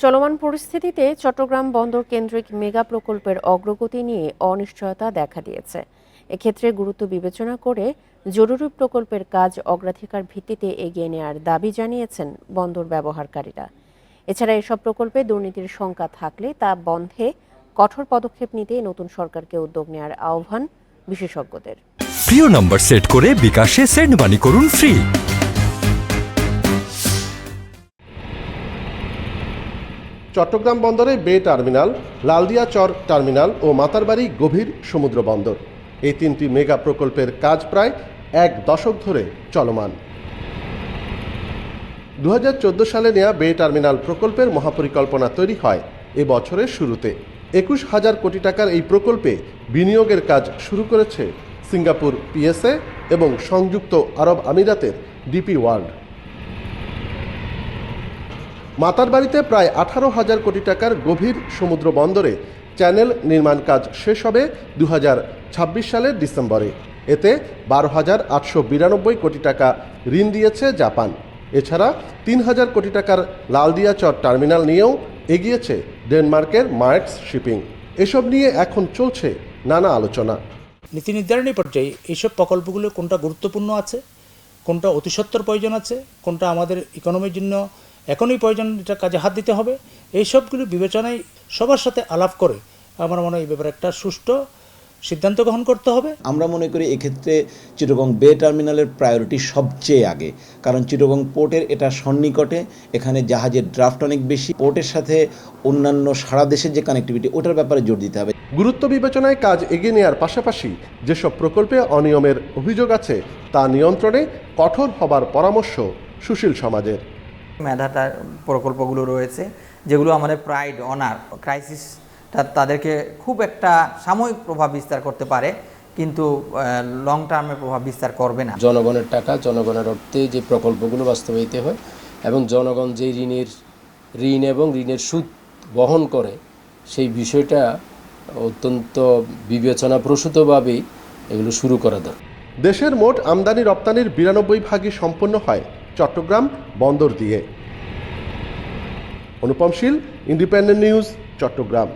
চলমান পরিস্থিতিতে চট্টগ্রাম বন্দর কেন্দ্রিক মেগা প্রকল্পের অগ্রগতি নিয়ে অনিশ্চয়তা দেখা দিয়েছে। এক্ষেত্রে গুরুত্ব বিবেচনা করে জরুরি প্রকল্পের কাজ অগ্রাধিকার ভিত্তিতে এগিয়ে নেওয়ার দাবি জানিয়েছেন বন্দর ব্যবহারকারীরা। এছাড়া এসব প্রকল্পে দুর্নীতির শঙ্কা থাকলে তা বন্ধে কঠোর পদক্ষেপ নিতে নতুন সরকারকে উদ্যোগ নেওয়ার আহ্বান বিশেষজ্ঞদের। প্রিয় নম্বর সেট করে বিকাশে সেন্ড মানি করুন ফ্রি। চট্টগ্রাম বন্দরে বে টার্মিনাল, লালদিয়া চর টার্মিনাল ও মাতারবাড়ি গভীর সমুদ্র বন্দর, এই তিনটি মেগা প্রকল্পের কাজ প্রায় এক দশক ধরে চলমান। 2014 সালে নেওয়া বে টার্মিনাল প্রকল্পের মহাপরিকল্পনা তৈরি হয় এ বছরের শুরুতে। 21,000 কোটি টাকার এই প্রকল্পে বিনিয়োগের কাজ শুরু করেছে সিঙ্গাপুর পিএসএ এবং সংযুক্ত আরব আমিরাতের ডিপি ওয়ার্ল্ড। মাতারবাড়িতে প্রায় 18,000 কোটি টাকার গভীর সমুদ্র বন্দরে চ্যানেল নির্মাণ কাজ শেষ হবে 2026 সালের ডিসেম্বরে। এতে 12,892 কোটি টাকা ঋণ দিয়েছে জাপান। এছাড়া 3,000 কোটি টাকার লালদিয়া চর টার্মিনাল নিয়েও এগিয়েছে ডেনমার্কের মার্কস শিপিং। এসব নিয়ে এখন চলছে নানা আলোচনা। নীতি নির্ধারণী পর্যায়ে এইসব প্রকল্পগুলো কোনটা গুরুত্বপূর্ণ আছে, কোনটা অতিসত্বর প্রয়োজন আছে, কোনটা আমাদের ইকোনমির জন্য এখনই প্রয়োজন, এটা কাজে হাত দিতে হবে, এইসবগুলো বিবেচনায় সবার সাথে আলাপ করে আমার মনে হয় এই ব্যাপারে একটা সুষ্ঠু সিদ্ধান্ত গ্রহণ করতে হবে। আমরা মনে করি এক্ষেত্রে চিটাগং বে টার্মিনালের প্রায়োরিটি সবচেয়ে আগে, কারণ চিটাগং পোর্টের এটা সন্নিকটে, এখানে জাহাজের ড্রাফট অনেক বেশি, পোর্টের সাথে অন্যান্য সারা দেশের যে কানেক্টিভিটি ওটার ব্যাপারে জোর দিতে হবে। গুরুত্ব বিবেচনায় কাজ এগিয়ে নেওয়ার পাশাপাশি যেসব প্রকল্পে অনিয়মের অভিযোগ আছে তা নিয়ন্ত্রণে কঠোর হবার পরামর্শ সুশীল সমাজের। মেধাটা প্রকল্পগুলো রয়েছে যেগুলো আমাদের প্রাইড, অনার, ক্রাইসিস তাদেরকে খুব একটা সাময়িক প্রভাব বিস্তার করতে পারে, কিন্তু লং টার্মে প্রভাব বিস্তার করবে না। জনগণের টাকা জনগণের অর্থে যে প্রকল্পগুলো বাস্তবায়িত হয় এবং জনগণ যে ঋণ এবং ঋণের সুদ বহন করে, সেই বিষয়টা অত্যন্ত বিবেচনাপ্রসূতভাবেই এগুলো শুরু করা দরকার। দেশের মোট আমদানি রপ্তানির 92% সম্পন্ন হয় চট্টগ্রাম বন্দর দিয়ে। অনুপম শীল, ইন্ডিপেন্ডেন্ট নিউজ, চট্টগ্রাম।